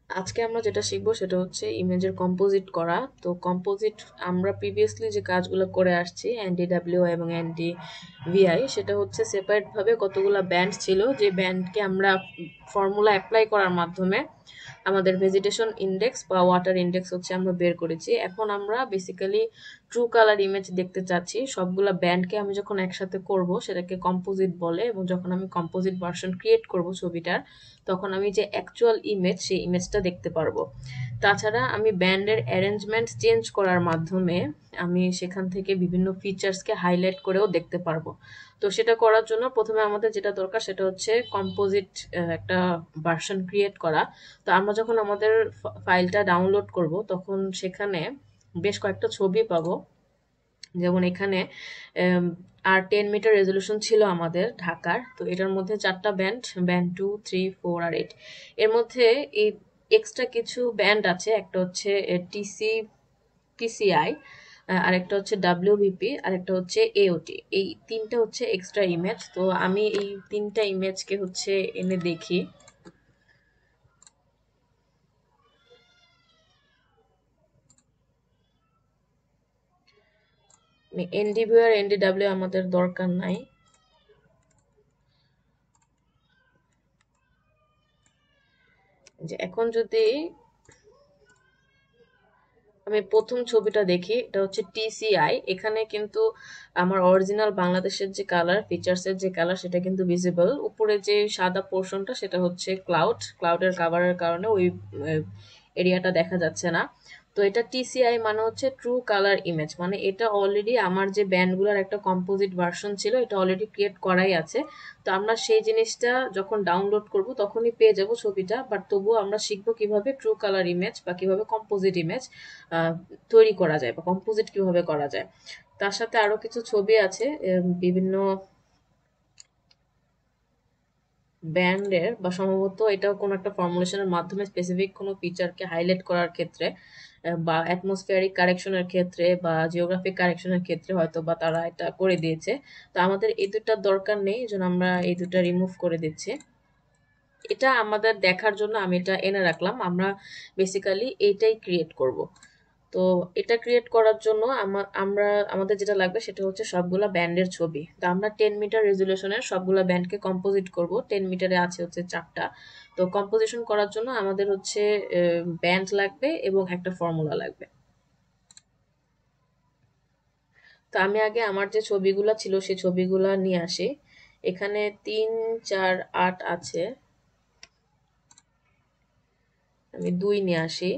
আজকে আমরা যেটা শিখবো সেটা হচ্ছে ইমেজের কম্পোজিট করা। তো কম্পোজিট আমরা প্রিভিয়াসলি যে কাজগুলো করে আসছি এনডিডাব্লিউ এবং এনডিভিআই, সেটা হচ্ছে সেপারেট ভাবে কতগুলো ব্যান্ড ছিল, যে ব্যান্ডকে আমরা ফর্মুলা অ্যাপ্লাই করার মাধ্যমে আমাদের ভেজিটেশন ইন্ডেক্স বা ওয়াটার ইন্ডেক্স হচ্ছে আমরা বের করেছি। এখন আমরা বেসিক্যালি ট্রু কালার ইমেজ দেখতে চাচ্ছি। সবগুলা ব্যান্ডকে আমি যখন একসাথে করব সেটাকে কম্পোজিট বলে, এবং যখন আমি কম্পোজিট ভার্সন ক্রিয়েট করব ছবিটার, তখন আমি যে অ্যাকচুয়াল ইমেজ সেই ইমেজটা দেখতে পারবো। তাছাড়া আমি ব্যান্ডের অ্যারেঞ্জমেন্ট চেঞ্জ করার মাধ্যমে আমি সেখান থেকে বিভিন্ন ফিচার্সকে হাইলাইট করেও দেখতে পারবো। তো সেটা করার জন্য প্রথমে আমাদের যেটা দরকার সেটা হচ্ছে কম্পোজিট একটা ভার্সন ক্রিয়েট করা। তো আমরা যখন আমাদের ফাইলটা ডাউনলোড করব তখন সেখানে বেশ কয়েকটা ছবি পাবো। যেমন এখানে আর 10 মিটার রেজলিউশন ছিল আমাদের ঢাকার। তো এটার মধ্যে চারটা ব্যান্ড, ব্যান্ড 2, 3, 4 আর 8। এর মধ্যে এই এক্সট্রা কিছু ব্যান্ড আছে। একটা হচ্ছে টিসিআই, আরেকটা হচ্ছে ডাব্লিউবিপি, আরেকটা হচ্ছে এওটি। এই তিনটা হচ্ছে এক্সট্রা ইমেজ। তো আমি এই তিনটা ইমেজকে হচ্ছে এনে দেখি। এনডিভিউ আর এনডিডাব্লিউ আমাদের দরকার নাই। যে এখন যদি আমি প্রথম ছবিটা দেখি, এটা হচ্ছে টিসিআই। এখানে কিন্তু আমার অরিজিনাল বাংলাদেশের যে কালার, ফিচার্সের যে কালার, সেটা কিন্তু ভিজিবল। উপরে যে সাদা পোর্শনটা সেটা হচ্ছে ক্লাউডের কাভারের কারণে ওই এরিয়াটা দেখা যাচ্ছে না। তো এটা টিসিআই মানে হচ্ছে ট্রু কালার ইমেজ, মানে এটা অলরেডি আমার যে ব্যান্ডগুলোর একটা কম্পোজিট ভার্সন ছিল এটা অলরেডি ক্রিয়েট করাই আছে। তো আমরা সেই জিনিসটা যখন ডাউনলোড করব তখনই পেয়ে যাব ছবিটা, বাট তবুও আমরা শিখবো কিভাবে ট্রু কালার ইমেজ বা কিভাবে কম্পোজিট ইমেজ তৈরি করা যায় বা কম্পোজিট কিভাবে করা যায়। তার সাথে আরো কিছু ছবি আছে বিভিন্ন ব্যান্ডের, বা সম্ভবত এটাও কোনো একটা ফর্মুলেশনের মাধ্যমে স্পেসিফিক কোনো ফিচারকে হাইলাইট করার ক্ষেত্রে, বা অ্যাটমসফিয়ারিক কারেকশনের ক্ষেত্রে বা জিওগ্রাফিক কারেকশনের ক্ষেত্রে হয়তো বা তারা এটা করে দিয়েছে। তো আমাদের এই দুটার দরকার নেই, এই জন্য আমরা এই দুটা রিমুভ করে দিচ্ছি। এটা আমাদের দেখার জন্য আমি এটা এনে রাখলাম। আমরা বেসিক্যালি এইটাই ক্রিয়েট করব। তো এটা ক্রিয়েট করার জন্য আমরা আমাদের যেটা লাগবে সেটা হচ্ছে সবগুলা ব্যান্ডের ছবি। তো আমরা 10 মিটার রেজলিউশনের সবগুলা ব্যান্ডকে কম্পোজিট করব। 10 মিটারে আছে হচ্ছে চারটা। তো কম্পোজিশন করার জন্য আমাদের হচ্ছে ব্যান্ড লাগবে এবং একটা ফর্মুলা লাগবে। তো আমি আগে আমার যে ছবিগুলা ছিল সেই ছবিগুলা নিয়ে আসি। এখানে 3, 4, 8 আছে, আমি 2 নিয়ে আসি।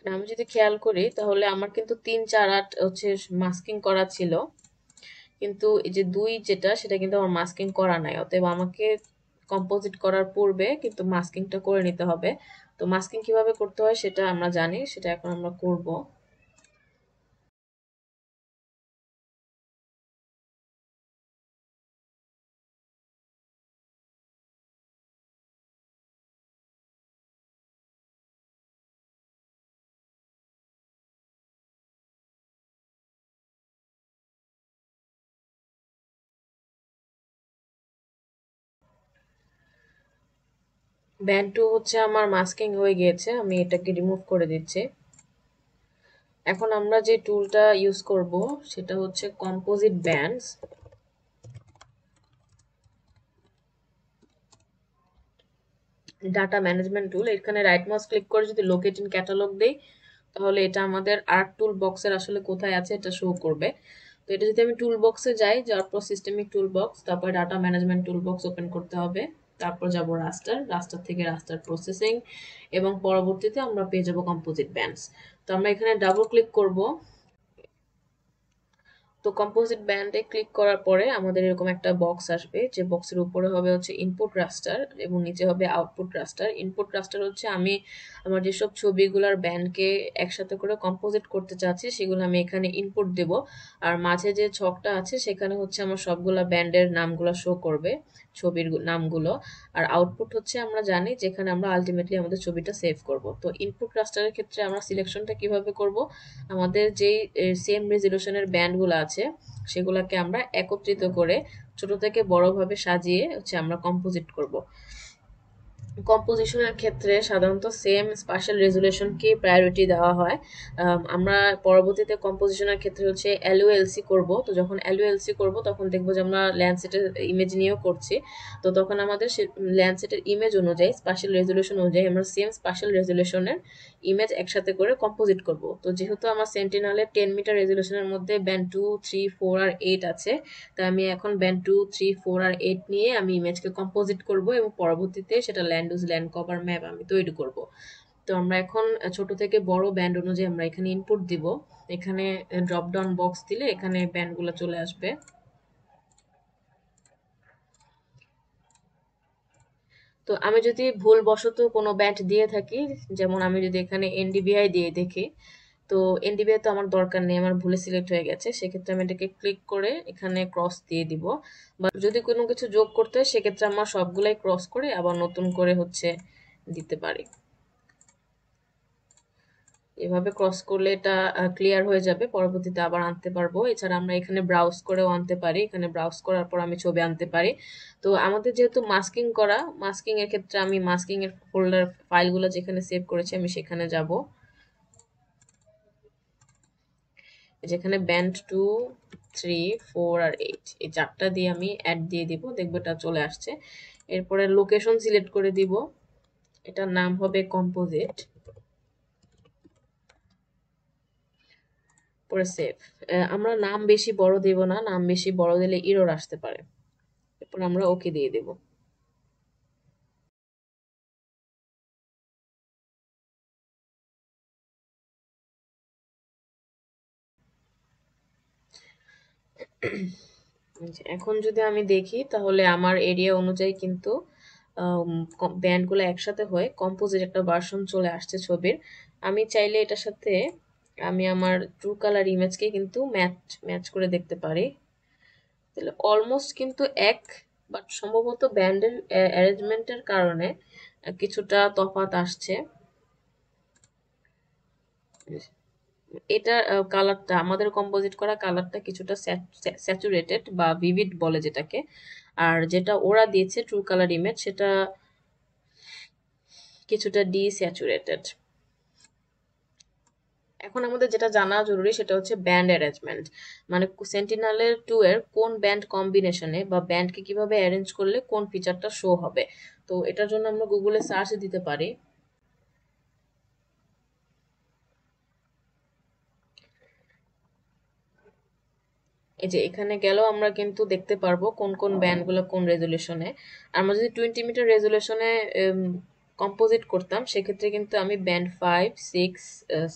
আমি যদি খেয়াল করি তাহলে আমার কিন্তু 3, 4, 8 হচ্ছে মাস্কিং করা ছিল, কিন্তু এই যে 2 যেটা সেটা কিন্তু আমার মাস্কিং করা নাই। অতএব আমাকে কম্পোজিট করার পূর্বে কিন্তু মাস্কিংটা করে নিতে হবে। তো মাস্কিং কিভাবে করতে হয় সেটা আমরা জানি, সেটা এখন আমরা করব। ব্যান্ড 2 হচ্ছে আমার মাস্কিং হয়ে গিয়েছে, আমি এটাকে রিমুভ করে দিচ্ছি। এখন আমরা যে টুলটা ইউজ করব সেটা হচ্ছে কম্পোজিট ব্যান্ডস। ডাটা ম্যানেজমেন্ট টুল, এখানে রাইট মাউস ক্লিক করে যদি লোকেট ইন ক্যাটালগ দেই তাহলে এটা আমাদের আর্ট টুল বক্সের আসলে কোথায় আছে এটা শো করবে। তো এটা যদি আমি টুল বক্সে যাই, যাওয়ার পর সিস্টেমিক টুল বক্স, তারপর data management tool box open করতে হবে। তারপর যাব রাস্টার, রাস্টার থেকে রাস্টার প্রসেসিং, এবং পরবর্তীতে আমরা পেয়ে যাব কম্পোজিট ব্যান্ডস। তো আমরা এখানে ডাবল ক্লিক করব। তো কম্পোজিট ব্যান্ডে ক্লিক করার পরে আমাদের এরকম একটা বক্স আসবে, যে বক্সের উপরে হবে হচ্ছে ইনপুট রাস্টার এবং নিচে হবে আউটপুট রাস্টার। ইনপুট রাস্টার হচ্ছে আমি আমার যেসব ছবিগুলোর ব্যান্ডকে একসাথে করে কম্পোজিট করতে চাচ্ছি সেগুলো আমি এখানে ইনপুট দেব। আর মাঝে যে ছকটা আছে সেখানে হচ্ছে আমার সবগুলা ব্যান্ডের নামগুলো শো করবে, ছবির নামগুলো। আর আউটপুট হচ্ছে আমরা জানি যেখানে আমরা আলটিমেটলি আমাদের ছবিটা সেভ করব। তো ইনপুট রাস্টারের ক্ষেত্রে আমরা সিলেকশনটা কিভাবে করব, আমাদের যেই সেম রেজলিউশনের ব্যান্ডগুলো আছে আছে সেগুলোকে আমরা একত্রিত করে ছোট থেকে বড়ভাবে সাজিয়ে হচ্ছে আমরা কম্পোজিট করব। কম্পোজিশনের ক্ষেত্রে সাধারণত সেম স্পাশাল রেজুলেশনকে প্রায়োরিটি দেওয়া হয়। আমরা পরবর্তীতে কম্পোজিশনের ক্ষেত্রে হচ্ছে এলওএলসি করব। তো যখন এলওএলসি করব তখন দেখবো যে আমরা ল্যান্ডসেটের ইমেজ নিয়েও করছি। তো তখন আমাদের সে ল্যান্ডসেটের ইমেজ অনুযায়ী স্পাশাল রেজুলেশন অনুযায়ী আমরা সেম স্পাশাল রেজুলেশনের ইমেজ একসাথে করে কম্পোজিট করব। তো যেহেতু আমার সেন্টিনেলের 10 মিটার রেজুলেশনের মধ্যে ব্যান্ড 2, 3, 4 আর 8 আছে, তো আমি এখন ব্যান্ড 2, 3, 4 আর 8 নিয়ে আমি ইমেজকে কম্পোজিট করব এবং পরবর্তীতে সেটা land use land cover map আমি তৈরি করব। তো আমরা এখন ছোট থেকে বড় ব্যান্ড অনুযায়ী আমরা এখানে ইনপুট দিব। এখানে ড্রপ ডাউন বক্স দিলে এখানে ব্যান্ডগুলো চলে আসবে। তো আমি যদি ভুলবশত কোনো ব্যান্ড দিয়ে থাকি, যেমন আমি যদি এখানে এনডিবিআই দিয়ে দেখি, তো এনডিবিআই তো আমার দরকার নেই, আমার ভুলে সিলেক্ট হয়ে গেছে, সেক্ষেত্রে আমি এটাকে ক্লিক করে এখানে ক্রস দিয়ে দিব। বা যদি কোনো কিছু যোগ করতে হয় সেক্ষেত্রে আমার সবগুলাই ক্রস করে আবার নতুন করে হচ্ছে দিতে পারি। এভাবে ক্রস করলে এটা ক্লিয়ার হয়ে যাবে, পরবর্তীতে আবার আনতে পারবো। এছাড়া আমরা এখানে ব্রাউজ করেও আনতে পারি, এখানে ব্রাউজ করার পর আমি ছবি আনতে পারি। তো আমাদের যেহেতু মাস্কিং করা, মাস্কিং এর ক্ষেত্রে আমি মাস্কিং এর ফোল্ডার ফাইলগুলো যেখানে সেভ করেছি আমি সেখানে যাব। যেখানে ব্যান্ড 2, 3, 4 আর 8 এই চারটা দিয়ে আমি অ্যাড দিয়ে দিব, দেখবো এটা চলে আসছে। এরপরে লোকেশন সিলেক্ট করে দিব, এটার নাম হবে কম্পোজিট, পরে সেভ। আমরা নাম বেশি বড় দেব না, নাম বেশি বড় দিলে এরর আসতে পারে। এরপর আমরা ওকে দিয়ে দেব। এখন যদি আমি দেখি তাহলে আমার এরিয়া অনুযায়ী কিন্তু ব্যান্ডগুলো একসাথে হয়ে কম্পোজিট একটা ভার্সন চলে আসছে ছবির। আমি চাইলে এটার সাথে আমি আমার ট্রু কালার ইমেজকে কিন্তু ম্যাচ ম্যাচ করে দেখতে পারি। তাহলে অলমোস্ট কিন্তু এক, বাট সম্ভবত ব্যান্ডের অ্যারেঞ্জমেন্টের কারণে কিছুটা তফাৎ আসছে। এটা কালারটা আমাদের কম্পোজিট করা কালারটা কিছুটা স্যাচুরেটেড বা ভিভিড বলে যেটাকে, আর যেটা ওরা দিয়েছে ট্রু কালার ইমেজ সেটা কিছুটা ডিস্যাচুরেটেড। এখন আমাদের যেটা জানা জরুরি সেটা হচ্ছে ব্যান্ড অ্যারেঞ্জমেন্ট, মানে সেন্টিনেলের 2 এর কোন ব্যান্ড কম্বিনেশনে বা ব্যান্ডকে কিভাবে অ্যারেঞ্জ করলে কোন ফিচারটা শো হবে। তো এটার জন্য আমরা গুগলে সার্চ দিতে পারি। এই যে এখানে গেলেও আমরা কিন্তু দেখতে পারবো কোন কোন ব্যান্ডগুলো কোন রেজুলেশনে। আমরা যদি 20 মিটার রেজুলেশনে কম্পোজিট করতাম সেক্ষেত্রে কিন্তু আমি ব্যান্ড 5, 6,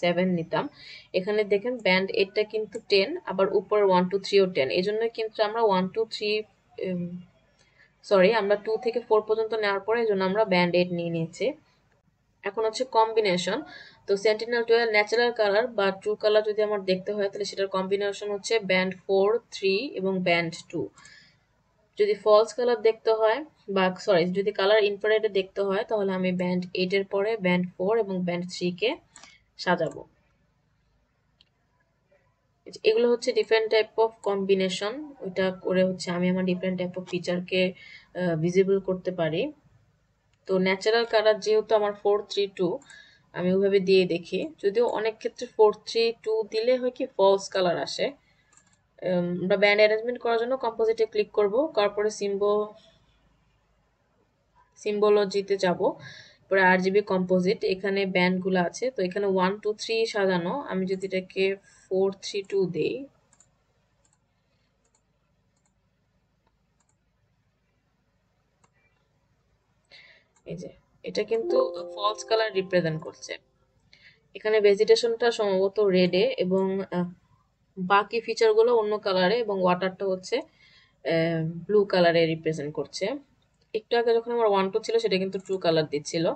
7 নিতাম। এখানে দেখেন ব্যান্ড 8টা কিন্তু 10, আবার উপরে 1, 2, 3 ও 10। এই জন্য কিন্তু আমরা 1, 2, 3 সরি আমরা 2 থেকে 4 পর্যন্ত নেওয়ার পরে এই জন্য আমরা ব্যান্ড 8 নিয়ে নিয়েছি। এখন হচ্ছে কম্বিনেশন। তো সেন্টিনেল 12 ন্যাচারাল কালার বা ট্রু কালার যদি আমার দেখতে হয় তাহলে সেটার কম্বিনেশন হচ্ছে ব্যান্ড 4, 3 এবং ব্যান্ড 2। যদি ফলস কালার দেখতে হয় বা সরি যদি কালার ইনফ্রারেডে দেখতে হয় তাহলে আমি ব্যান্ড 8 এর পরে ব্যান্ড 4 এবং ব্যান্ড 3 কে সাজাবো। এগুলো হচ্ছে ডিফারেন্ট টাইপ অফ কম্বিনেশন, ওইটা করে হচ্ছে আমি আমার ডিফারেন্ট টাইপ অফ ফিচারকে ভিজিবল করতে পারি। তো ন্যাচারাল কালার যেহেতু আমার 4, 3, 2, আমি ওইভাবে দিয়ে দেখি, যদিও অনেক ক্ষেত্রে 4, 3, 2 দিলে হয় কি ফলস কালার আসে। আমরা ব্যান্ড অ্যারেঞ্জমেন্ট করার জন্য কম্পোজিটে ক্লিক করব, তারপরে সিম্বলজিতে যাব, পরে আরজিবি কম্পোজিট, এখানে ব্যান্ডগুলো আছে। তো এখানে 1, 2, 3 সাজানো, আমি যদি এটাকে 4, 3, 2 দেই, এই যে এটা কিন্তু ফলস কালার রিপ্রেজেন্ট করছে। এখানে ভেজিটেশনটা সম্ভবত রেডে এবং বাকি ফিচারগুলো অন্য কালারে এবং ওয়াটারটা হচ্ছে ব্লু কালারে রিপ্রেজেন্ট করছে। একটু আগে যখন আমার 1, 2 ছিল সেটা কিন্তু ট্রু কালার দিচ্ছিল।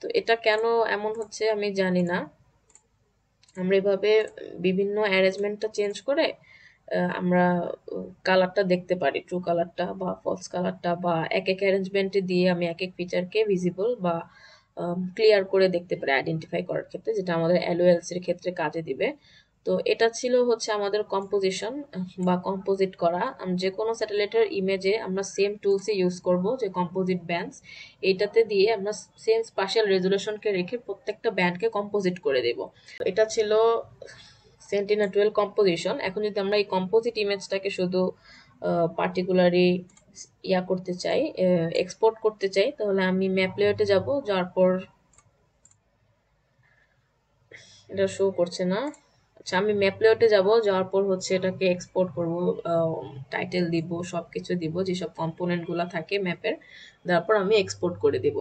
তো এটা কেন এমন হচ্ছে আমি জানি না। আমরা এভাবে বিভিন্ন অ্যারেঞ্জমেন্টটা চেঞ্জ করে আমরা কালারটা দেখতে পারি, ট্রু কালারটা বা ফলস কালারটা, বা এক এক অ্যারেঞ্জমেন্টে দিয়ে আমি এক এক ফিচারকে ভিজিবল বা ক্লিয়ার করে দেখতে পারি আইডেন্টিফাই করার ক্ষেত্রে, যেটা আমাদের এলওএলসি এর ক্ষেত্রে কাজে দিবে। তো এটা ছিল হচ্ছে আমাদের কম্পোজিশন বা কম্পোজিট করা। যে কোনো স্যাটেলাইটের ইমেজে আমরা সেম টুলসই ইউজ করব, যে কম্পোজিট ব্যান্ডস। এইটাতে দিয়ে আমরা সেম স্পাশাল রেজুলেশনকে রেখে প্রত্যেকটা ব্যান্ডকে কম্পোজিট করে দেব। এটা ছিল সেন্টিনেল কম্পোজিশন। এখন যদি আমরা এই কম্পোজিট ইমেজটাকে শুধু পার্টিকুলারলি করতে চাই, এক্সপোর্ট করতে চাই, তাহলে আমি ম্যাপ লেআউটে যাব, যাওয়ার পর এটা শো করছে না। আচ্ছা, আমি ম্যাপ লেআউটে যাব, যাওয়ার পর হচ্ছে এটাকে এক্সপোর্ট করব, টাইটেল দিব, সবকিছু দিব, যেসব কম্পোনেন্ট গুলা থাকে ম্যাপের, তারপর আমি এক্সপোর্ট করে দিব।